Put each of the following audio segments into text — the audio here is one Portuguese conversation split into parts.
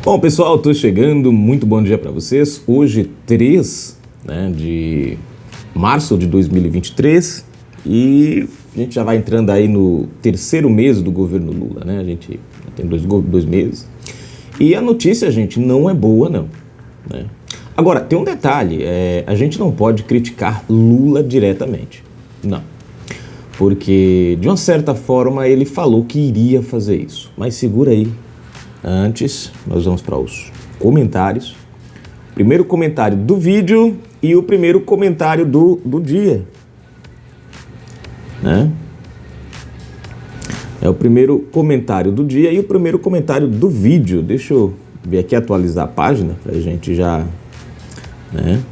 Bom, pessoal, estou chegando, muito bom dia para vocês. Hoje, 3, de março de 2023 e a gente já vai entrando aí no terceiro mês do governo Lula, né? A gente já tem dois meses. E a notícia, gente, não é boa, não. Né? Agora, tem um detalhe, a gente não pode criticar Lula diretamente, não. Porque, de uma certa forma, ele falou que iria fazer isso. Mas segura aí. Antes, nós vamos para os comentários. Primeiro comentário do vídeo e o primeiro comentário do dia. Né? É o primeiro comentário do dia e o primeiro comentário do vídeo. Deixa eu ver aqui, atualizar a página, para a gente já... Né?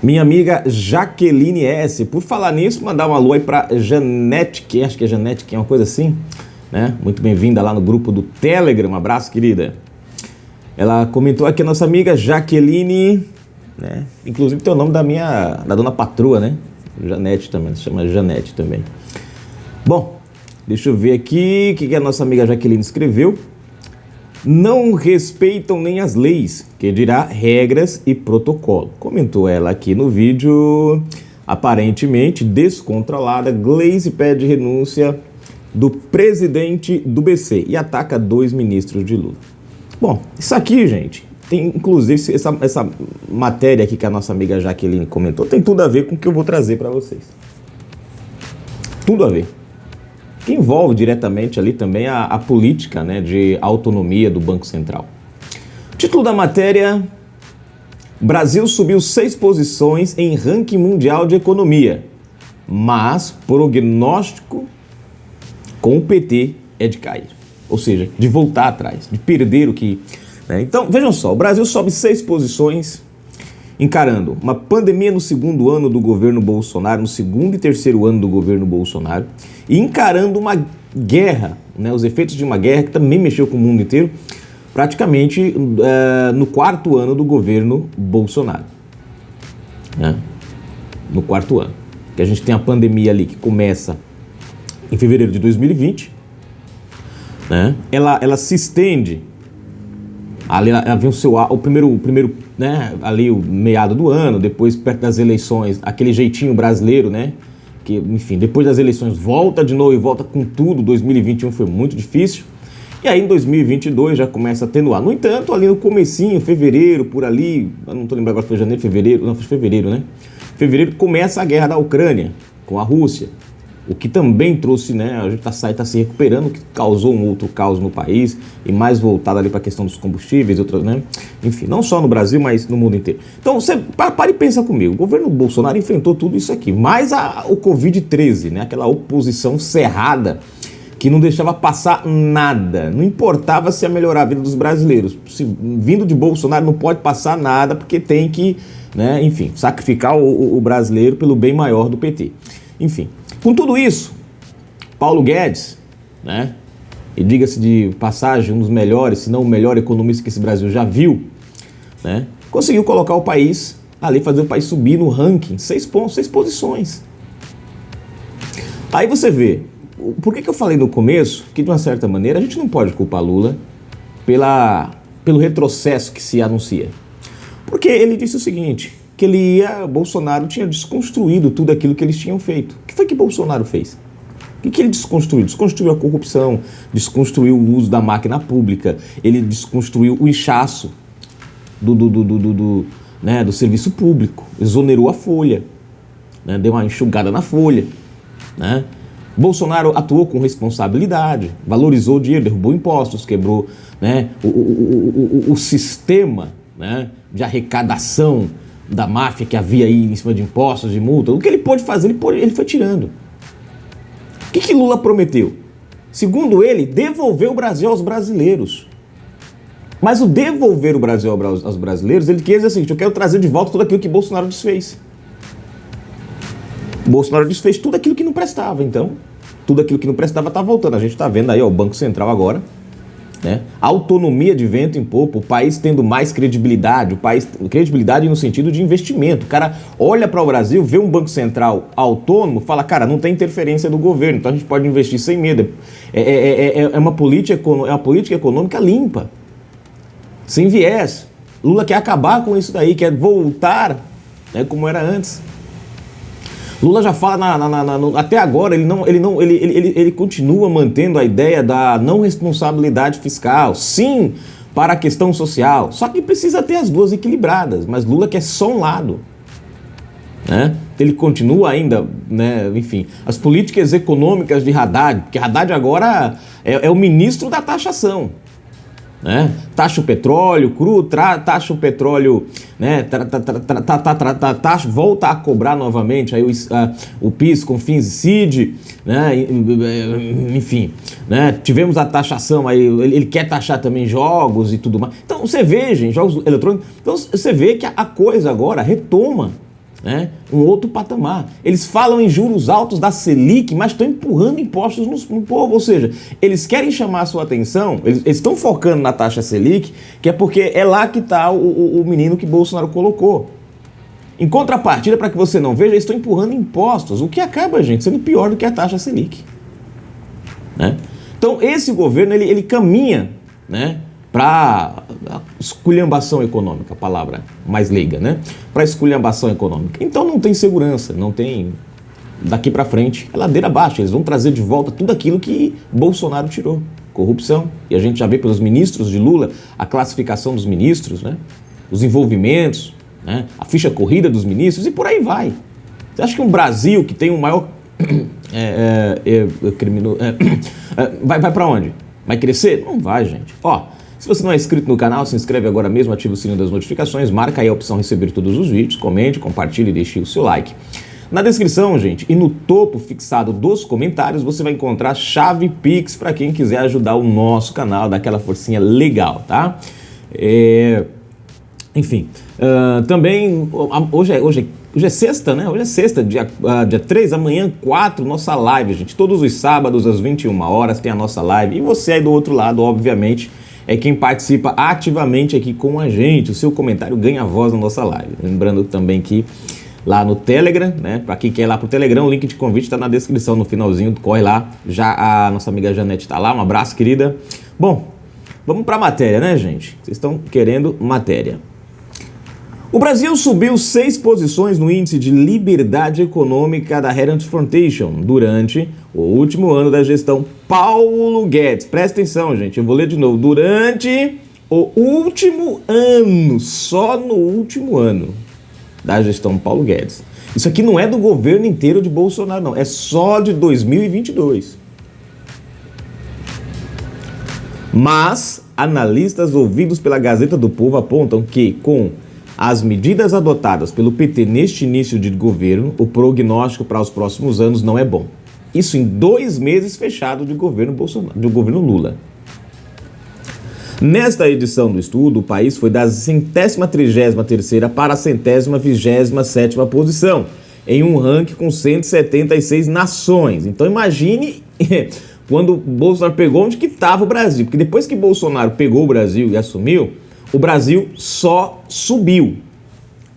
Minha amiga Jaqueline S. Por falar nisso, mandar um alô aí para Janete, que acho que é Janete, que é uma coisa assim. Né? Muito bem-vinda lá no grupo do Telegram, um abraço, querida. Ela comentou aqui a nossa amiga Jaqueline, né? Inclusive tem o nome da dona patroa, né? Janete também, se chama Janete também. Bom, deixa eu ver aqui o que a nossa amiga Jaqueline escreveu. Não respeitam nem as leis, que dirá regras e protocolo. Comentou ela aqui no vídeo, aparentemente descontrolada, Gleisi pede renúncia do presidente do BC e ataca 2 ministros de Lula. Bom, isso aqui, gente, tem inclusive essa matéria aqui que a nossa amiga Jaqueline comentou, tem tudo a ver com o que eu vou trazer para vocês. Tudo a ver. Que envolve diretamente ali também a política, né, de autonomia do Banco Central. Título da matéria: Brasil subiu 6 posições em ranking mundial de economia, mas prognóstico com o PT é de cair, ou seja, de voltar atrás, de perder o que... Né? Então, vejam só, o Brasil sobe 6 posições, encarando uma pandemia no segundo ano do governo Bolsonaro, no segundo e terceiro ano do governo Bolsonaro, e encarando uma guerra, né, os efeitos de uma guerra que também mexeu com o mundo inteiro, praticamente no 4º ano do governo Bolsonaro. Né? No 4º ano. Que a gente tem a pandemia ali que começa em fevereiro de 2020, né? Ela se estende, ali ela vem o primeiro, né, ali o meado do ano, depois perto das eleições, aquele jeitinho brasileiro, né, que, enfim, depois das eleições volta de novo e volta com tudo. 2021 foi muito difícil, e aí em 2022 já começa a atenuar. No entanto, ali no comecinho, fevereiro, por ali, eu não tô lembrando agora se foi janeiro, fevereiro, não, foi fevereiro, né, fevereiro começa a guerra da Ucrânia com a Rússia, o que também trouxe, né, a gente está se recuperando, o que causou um outro caos no país, e mais voltado ali para a questão dos combustíveis, outras, né, enfim, não só no Brasil, mas no mundo inteiro. Então, você para e pensa comigo, o governo Bolsonaro enfrentou tudo isso aqui, mais o Covid-13, né, aquela oposição cerrada, que não deixava passar nada, não importava se ia melhorar a vida dos brasileiros, se vindo de Bolsonaro não pode passar nada, porque tem que, né, enfim, sacrificar o brasileiro pelo bem maior do PT. Enfim, com tudo isso, Paulo Guedes, né, e diga-se de passagem, um dos melhores, se não o melhor economista que esse Brasil já viu, né, conseguiu colocar o país ali, fazer o país subir no ranking, 6 pontos, 6 posições. Aí você vê, por que eu falei no começo que, de uma certa maneira, a gente não pode culpar Lula pelo retrocesso que se anuncia? Porque ele disse o seguinte, que Bolsonaro tinha desconstruído tudo aquilo que eles tinham feito. O que foi que Bolsonaro fez? O que ele desconstruiu? Desconstruiu a corrupção, desconstruiu o uso da máquina pública, ele desconstruiu o inchaço do serviço público, exonerou a folha, né, deu uma enxugada na folha. Né? Bolsonaro atuou com responsabilidade, valorizou o dinheiro, derrubou impostos, quebrou, né, o sistema, né, de arrecadação da máfia que havia aí em cima de impostos, de multa. O que ele pôde fazer, ele foi tirando. O que Lula prometeu? Segundo ele, devolver o Brasil aos brasileiros. Mas o devolver o Brasil aos brasileiros, ele quer dizer o seguinte, eu quero trazer de volta tudo aquilo que Bolsonaro desfez. Bolsonaro desfez tudo aquilo que não prestava, então tudo aquilo que não prestava está voltando. A gente está vendo aí, ó, o Banco Central agora, né? Autonomia de vento em popa, o país tendo mais credibilidade, credibilidade no sentido de investimento. O cara olha para o Brasil, vê um Banco Central autônomo, fala, cara, não tem interferência do governo, então a gente pode investir sem medo. É uma política econômica limpa. sem viés. Lula quer acabar com isso daí, quer voltar, né, como era antes. Lula já fala até agora, ele continua mantendo a ideia da não responsabilidade fiscal, sim, para a questão social, só que precisa ter as duas equilibradas, mas Lula quer só um lado, né? Ele continua ainda, né, enfim, as políticas econômicas de Haddad, porque Haddad agora é o ministro da taxação, né? Taxa o petróleo cru, taxa o petróleo, né? Volta a cobrar novamente aí o PIS, COFINS e CID, né? Enfim, né? Tivemos a taxação aí, ele quer taxar também jogos e tudo mais. Então você vê, gente, jogos eletrônicos, então você vê que a coisa agora retoma, né, um outro patamar. Eles falam em juros altos da Selic, mas estão empurrando impostos no povo, ou seja, eles querem chamar a sua atenção, eles estão focando na taxa Selic, que é porque é lá que está o menino que Bolsonaro colocou. Em contrapartida, para que você não veja, eles estão empurrando impostos, o que acaba, gente, sendo pior do que a taxa Selic, né? Então esse governo, ele caminha, né, para esculhambação econômica, a palavra mais leiga, né? Para esculhambação econômica. Então não tem segurança, não tem daqui para frente, é ladeira abaixo. Eles vão trazer de volta tudo aquilo que Bolsonaro tirou. Corrupção. E a gente já vê pelos ministros de Lula, a classificação dos ministros, né? Os envolvimentos, né? A ficha corrida dos ministros e por aí vai. Você acha que um Brasil que tem o maior... vai para onde? Vai crescer? Não vai, gente. Ó, se você não é inscrito no canal, se inscreve agora mesmo, ativa o sininho das notificações, marca aí a opção receber todos os vídeos, comente, compartilhe e deixe o seu like. Na descrição, gente, e no topo fixado dos comentários, você vai encontrar a chave Pix para quem quiser ajudar o nosso canal, dar aquela forcinha legal, tá? Enfim, também, hoje é sexta, né? Hoje é sexta, dia 3, amanhã 4, nossa live, gente. Todos os sábados às 21 horas tem a nossa live. E você aí do outro lado, obviamente, é quem participa ativamente aqui com a gente. O seu comentário ganha voz na nossa live. Lembrando também que lá no Telegram, né? Para quem quer ir lá pro Telegram, o link de convite está na descrição, no finalzinho, corre lá. Já a nossa amiga Janete está lá, um abraço, querida. Bom, vamos para a matéria, né, gente? Vocês estão querendo matéria. O Brasil subiu 6 posições no índice de liberdade econômica da Heritage Foundation durante o último ano da gestão Paulo Guedes. Presta atenção, gente, eu vou ler de novo. Durante o último ano, só no último ano da gestão Paulo Guedes. Isso aqui não é do governo inteiro de Bolsonaro, não. É só de 2022. Mas analistas ouvidos pela Gazeta do Povo apontam que, com as medidas adotadas pelo PT neste início de governo, o prognóstico para os próximos anos não é bom. Isso em 2 meses fechado de governo Bolsonaro, do governo Lula. Nesta edição do estudo, o país foi da 133ª para a 127ª posição, em um ranking com 176 nações. Então imagine quando Bolsonaro pegou, onde que estava o Brasil. Porque depois que Bolsonaro pegou o Brasil e assumiu, o Brasil só subiu.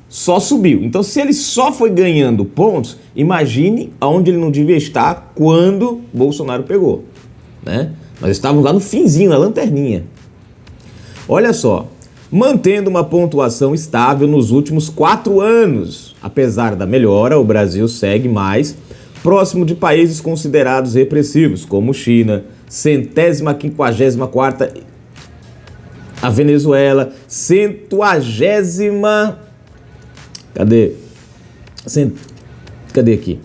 Só subiu. Então, se ele só foi ganhando pontos, imagine aonde ele não devia estar quando Bolsonaro pegou, né? Nós estávamos lá no finzinho, na lanterninha. Olha só, mantendo uma pontuação estável nos últimos 4 anos. Apesar da melhora, o Brasil segue mais próximo de países considerados repressivos, como China, 154ª, a Venezuela, 120ª... Cadê aqui?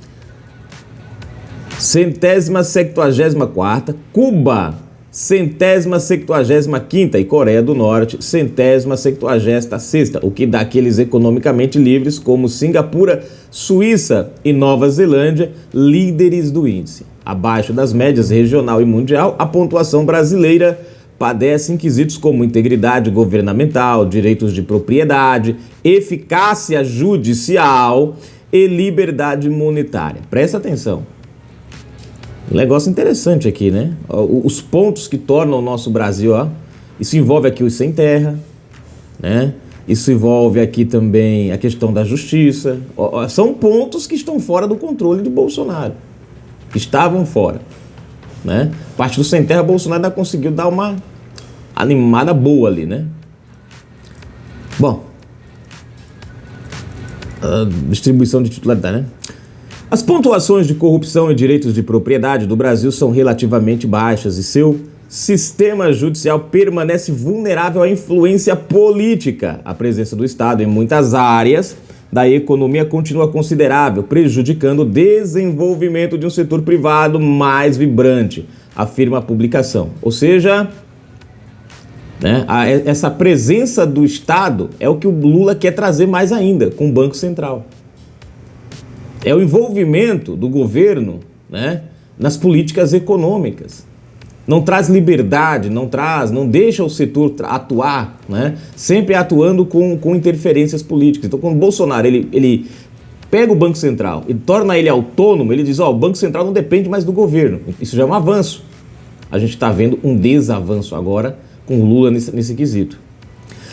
174ª, Cuba, 175ª e Coreia do Norte, 176ª, o que dá aqueles economicamente livres como Singapura, Suíça e Nova Zelândia, líderes do índice. Abaixo das médias regional e mundial, a pontuação brasileira padece em quesitos como integridade governamental, direitos de propriedade, eficácia judicial e liberdade monetária. Presta atenção. Um negócio interessante aqui, né? Os pontos que tornam o nosso Brasil, ó. Isso envolve aqui os sem terra, né? Isso envolve aqui também a questão da justiça. São pontos que estão fora do controle de Bolsonaro. Estavam fora, né? Parte do sem terra, Bolsonaro ainda conseguiu dar uma animada boa ali, né? Bom, a distribuição de titularidade, né? As pontuações de corrupção e direitos de propriedade do Brasil são relativamente baixas e seu sistema judicial permanece vulnerável à influência política. A presença do Estado em muitas áreas da economia continua considerável, prejudicando o desenvolvimento de um setor privado mais vibrante, afirma a publicação. Ou seja, né, essa presença do Estado é o que o Lula quer trazer mais ainda com o Banco Central. É o envolvimento do governo, né, nas políticas econômicas. Não traz liberdade, não deixa o setor atuar, né, sempre atuando com interferências políticas. Então, quando o Bolsonaro ele pega o Banco Central e torna ele autônomo, ele diz, o Banco Central não depende mais do governo. Isso já é um avanço. A gente está vendo um desavanço agora com o Lula nesse quesito.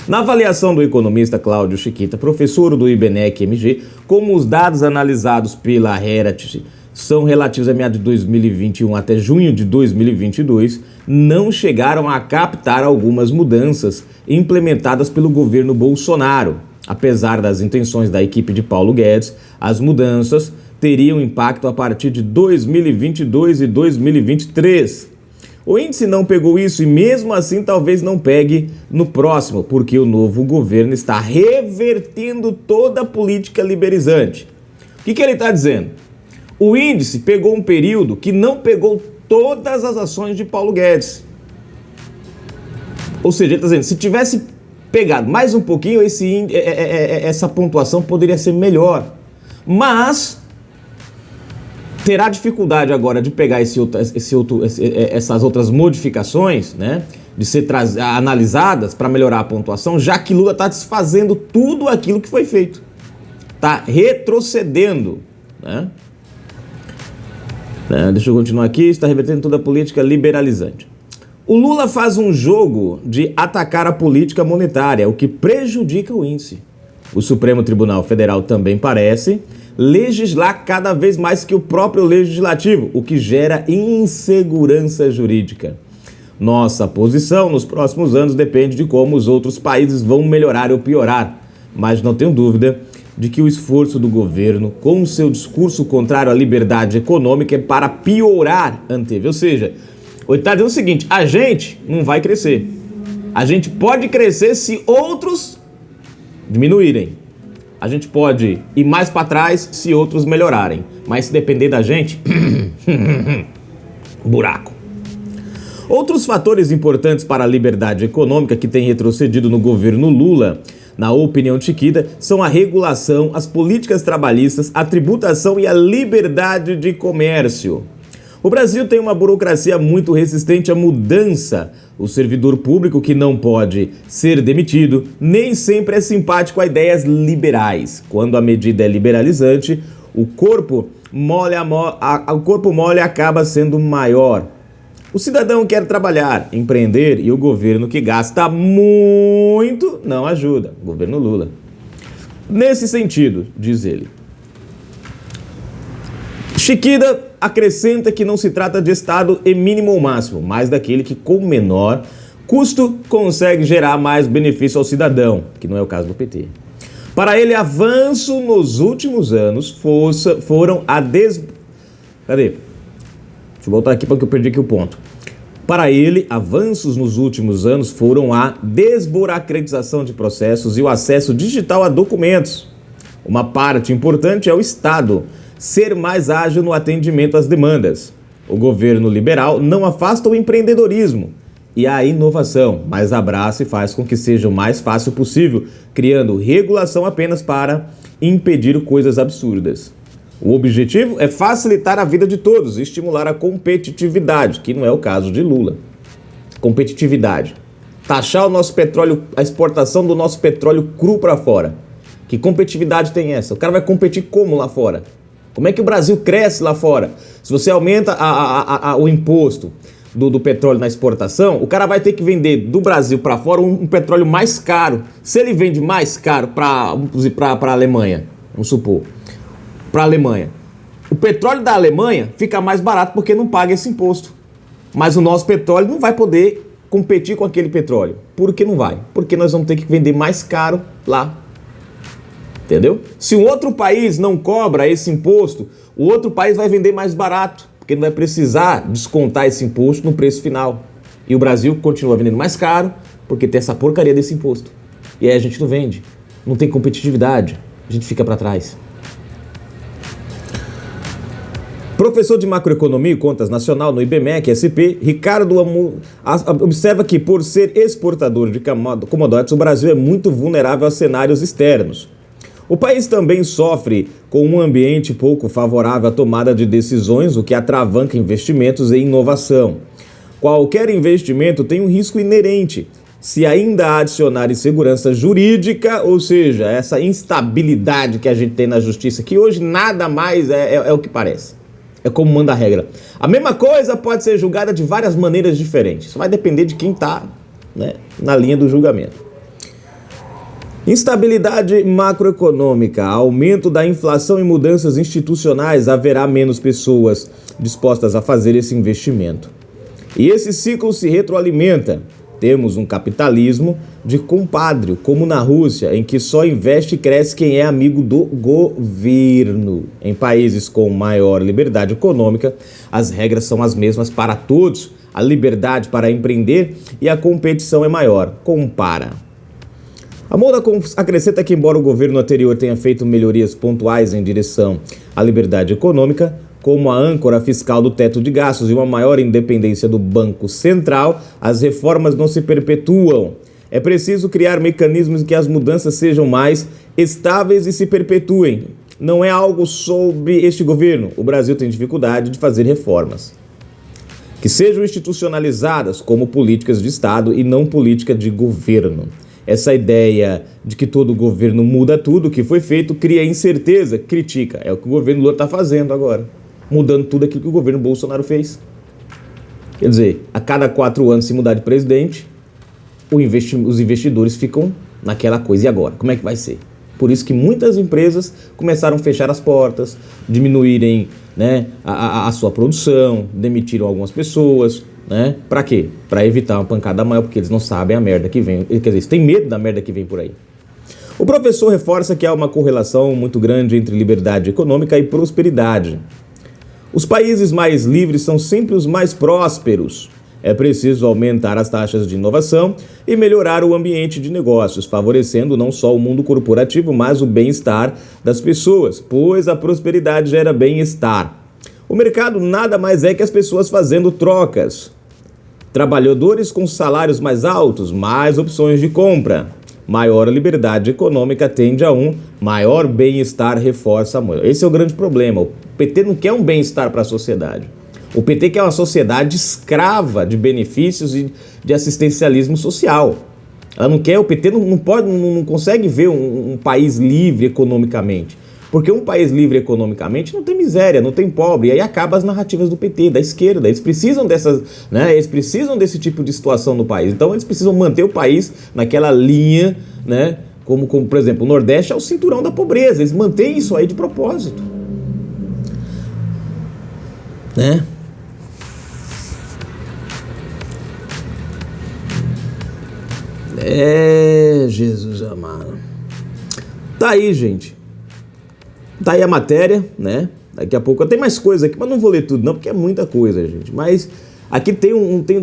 Na avaliação do economista Cláudio Chiquita, professor do IBMEC-MG, como os dados analisados pela Heritage são relativos a meados de 2021 até junho de 2022, não chegaram a captar algumas mudanças implementadas pelo governo Bolsonaro. Apesar das intenções da equipe de Paulo Guedes, as mudanças teriam impacto a partir de 2022 e 2023. O índice não pegou isso e mesmo assim talvez não pegue no próximo, porque o novo governo está revertendo toda a política liberalizante. O que ele está dizendo? O índice pegou um período que não pegou todas as ações de Paulo Guedes. Ou seja, ele está dizendo, se tivesse pegado mais um pouquinho, essa pontuação poderia ser melhor. Mas terá dificuldade agora de pegar essas outras modificações, né, de ser analisadas para melhorar a pontuação, já que Lula está desfazendo tudo aquilo que foi feito. Está retrocedendo, né? Deixa eu continuar aqui. Está revertendo toda a política liberalizante. O Lula faz um jogo de atacar a política monetária, o que prejudica o índice. O Supremo Tribunal Federal também parece legislar cada vez mais que o próprio legislativo, o que gera insegurança jurídica. Nossa posição nos próximos anos depende de como os outros países vão melhorar ou piorar, mas não tenho dúvida de que o esforço do governo, com seu discurso contrário à liberdade econômica, é para piorar, anteve. Ou seja, ele está dizendo o seguinte, a gente não vai crescer. A gente pode crescer se outros diminuírem. A gente pode ir mais para trás se outros melhorarem. Mas se depender da gente, buraco. Outros fatores importantes para a liberdade econômica que tem retrocedido no governo Lula, na opinião de Chiquita, são a regulação, as políticas trabalhistas, a tributação e a liberdade de comércio. O Brasil tem uma burocracia muito resistente à mudança. O servidor público, que não pode ser demitido, nem sempre é simpático a ideias liberais. Quando a medida é liberalizante, o corpo mole acaba sendo maior. O cidadão quer trabalhar, empreender e o governo que gasta muito não ajuda. Governo Lula. Nesse sentido, diz ele, Chiquita acrescenta que não se trata de Estado em mínimo ou máximo, mas daquele que com menor custo consegue gerar mais benefício ao cidadão, que não é o caso do PT. Para ele, avanço nos últimos anos foram a Cadê? Deixa eu voltar aqui porque eu perdi aqui o ponto. Para ele, avanços nos últimos anos foram a desburocratização de processos e o acesso digital a documentos. Uma parte importante é o Estado ser mais ágil no atendimento às demandas. O governo liberal não afasta o empreendedorismo e a inovação, mas abraça e faz com que seja o mais fácil possível, criando regulação apenas para impedir coisas absurdas. O objetivo é facilitar a vida de todos e estimular a competitividade, que não é o caso de Lula. Competitividade. Taxar o nosso petróleo, a exportação do nosso petróleo cru para fora. Que competitividade tem essa? O cara vai competir como lá fora? Como é que o Brasil cresce lá fora? Se você aumenta o imposto do petróleo na exportação, o cara vai ter que vender do Brasil para fora um petróleo mais caro. Se ele vende mais caro para a Alemanha, vamos supor, para a Alemanha, o petróleo da Alemanha fica mais barato porque não paga esse imposto. Mas o nosso petróleo não vai poder competir com aquele petróleo? Por que não vai? Porque nós vamos ter que vender mais caro lá. Entendeu? Se um outro país não cobra esse imposto, o outro país vai vender mais barato, porque não vai precisar descontar esse imposto no preço final. E o Brasil continua vendendo mais caro, porque tem essa porcaria desse imposto. E aí a gente não vende, não tem competitividade, a gente fica para trás. Professor de Macroeconomia e Contas Nacional no IBMEC, SP, Ricardo observa que, por ser exportador de commodities, o Brasil é muito vulnerável a cenários externos. O país também sofre com um ambiente pouco favorável à tomada de decisões, o que atravanca investimentos e inovação. Qualquer investimento tem um risco inerente. Se ainda adicionar insegurança jurídica, ou seja, essa instabilidade que a gente tem na justiça, que hoje nada mais é o que parece. É como manda a regra. A mesma coisa pode ser julgada de várias maneiras diferentes. Isso vai depender de quem está, né, na linha do julgamento. Instabilidade macroeconômica, aumento da inflação e mudanças institucionais, haverá menos pessoas dispostas a fazer esse investimento. E esse ciclo se retroalimenta. Temos um capitalismo de compadre, como na Rússia, em que só investe e cresce quem é amigo do governo. Em países com maior liberdade econômica, as regras são as mesmas para todos. A liberdade para empreender e a competição é maior. Compara. A Moura acrescenta que, embora o governo anterior tenha feito melhorias pontuais em direção à liberdade econômica, como a âncora fiscal do teto de gastos e uma maior independência do Banco Central, as reformas não se perpetuam. É preciso criar mecanismos em que as mudanças sejam mais estáveis e se perpetuem. Não é algo sobre este governo. O Brasil tem dificuldade de fazer reformas que sejam institucionalizadas como políticas de Estado e não política de governo. Essa ideia de que todo governo muda tudo que foi feito cria incerteza, critica. É o que o governo Lula está fazendo agora, mudando tudo aquilo que o governo Bolsonaro fez. Quer dizer, a cada 4 anos, se mudar de presidente, os investidores ficam naquela coisa. E agora? Como é que vai ser? Por isso que muitas empresas começaram a fechar as portas, diminuírem, né, a sua produção, demitiram algumas pessoas. Né? Para quê? Para evitar uma pancada maior, porque eles não sabem a merda que vem. Quer dizer, eles têm medo da merda que vem por aí. O professor reforça que há uma correlação muito grande entre liberdade econômica e prosperidade. Os países mais livres são sempre os mais prósperos. É preciso aumentar as taxas de inovação e melhorar o ambiente de negócios, favorecendo não só o mundo corporativo, mas o bem-estar das pessoas, pois a prosperidade gera bem-estar. O mercado nada mais é que as pessoas fazendo trocas. Trabalhadores com salários mais altos, mais opções de compra. Maior liberdade econômica tende a um maior bem-estar, reforça a moeda. Esse é o grande problema. O PT não quer um bem-estar para a sociedade. O PT quer uma sociedade escrava de benefícios e de assistencialismo social. Ela não quer, o PT não consegue ver um país livre economicamente. Porque um país livre economicamente não tem miséria, não tem pobre, e aí acaba as narrativas do PT, da esquerda. Eles precisam dessas, né? Eles precisam desse tipo de situação no país. Então eles precisam manter o país naquela linha, né? Como por exemplo, o Nordeste é o cinturão da pobreza. Eles mantêm isso aí de propósito, né? Jesus amado. Tá aí, gente. Tá aí a matéria, né? Daqui a pouco tem mais coisa aqui, mas não vou ler tudo não, porque é muita coisa, gente. Mas aqui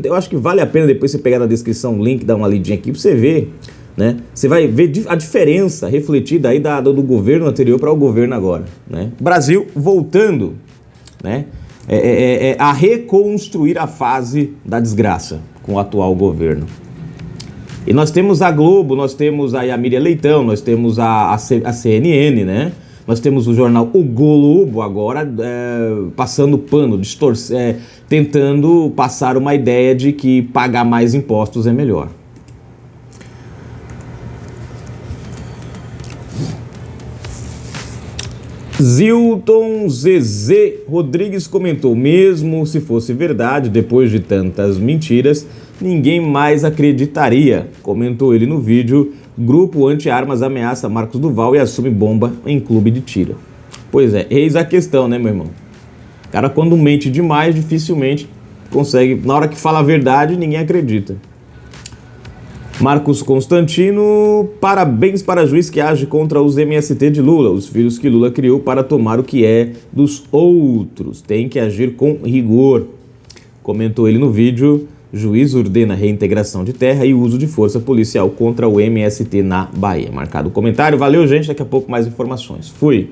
eu acho que vale a pena depois você pegar na descrição o link, dar uma lidinha aqui pra você ver, né? Você vai ver a diferença refletida aí do governo anterior para o governo agora, né? Brasil voltando, né? A reconstruir a fase da desgraça com o atual governo. E nós temos a Globo, nós temos aí a Miriam Leitão, nós temos a CNN, né? Nós temos o jornal O Globo agora passando pano, tentando passar uma ideia de que pagar mais impostos é melhor. Zilton Zezé Rodrigues comentou: mesmo se fosse verdade, depois de tantas mentiras, ninguém mais acreditaria. Comentou ele no vídeo: grupo anti-armas ameaça Marcos Duval e assume bomba em clube de tiro. Pois é, eis a questão, né, meu irmão? O cara, quando mente demais, dificilmente consegue. Na hora que fala a verdade, ninguém acredita. Marcos Constantino, parabéns para juiz que age contra os MST de Lula, os filhos que Lula criou para tomar o que é dos outros. Tem que agir com rigor. Comentou ele no vídeo, juiz ordena reintegração de terra e uso de força policial contra o MST na Bahia. Marcado o comentário. Valeu, gente. Daqui a pouco mais informações. Fui.